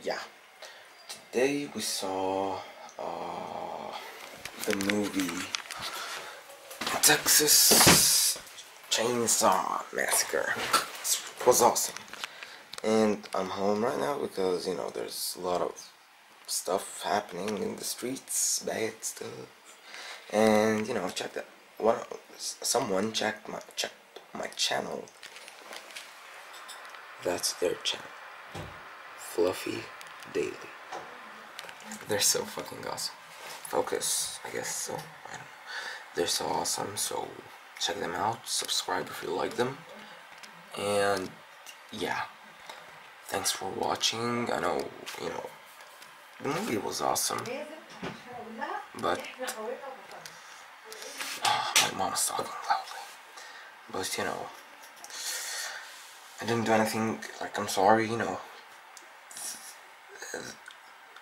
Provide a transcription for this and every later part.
Yeah. Today we saw the movie Texas Chain Saw Massacre. It was awesome. And I'm home right now because, you know, there's a lot of stuff happening in the streets, bad stuff. And, you know, check that. Someone checked my channel. That's their channel. Fluffy Daily. They're so fucking awesome. Focus, I guess so. I don't know. They're so awesome, so check them out. Subscribe if you like them. And yeah. Thanks for watching. I know, you know, the movie was awesome. But my mom's talking loudly. But you know, I didn't do anything, like, I'm sorry, you know.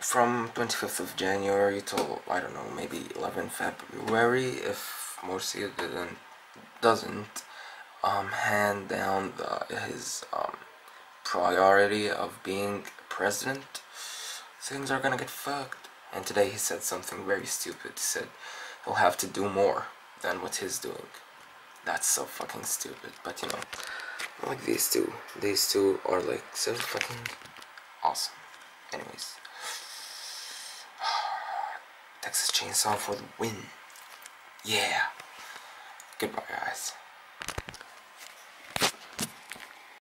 From 25th of January till, I don't know, maybe 11th February, if Morsi doesn't hand down his priority of being president, things are gonna get fucked. And today he said something very stupid. He said he'll have to do more than what he's doing. That's so fucking stupid. But you know, I like these two. These two are like so fucking awesome. Anyways, Texas Chainsaw for the win. Yeah. Goodbye, guys.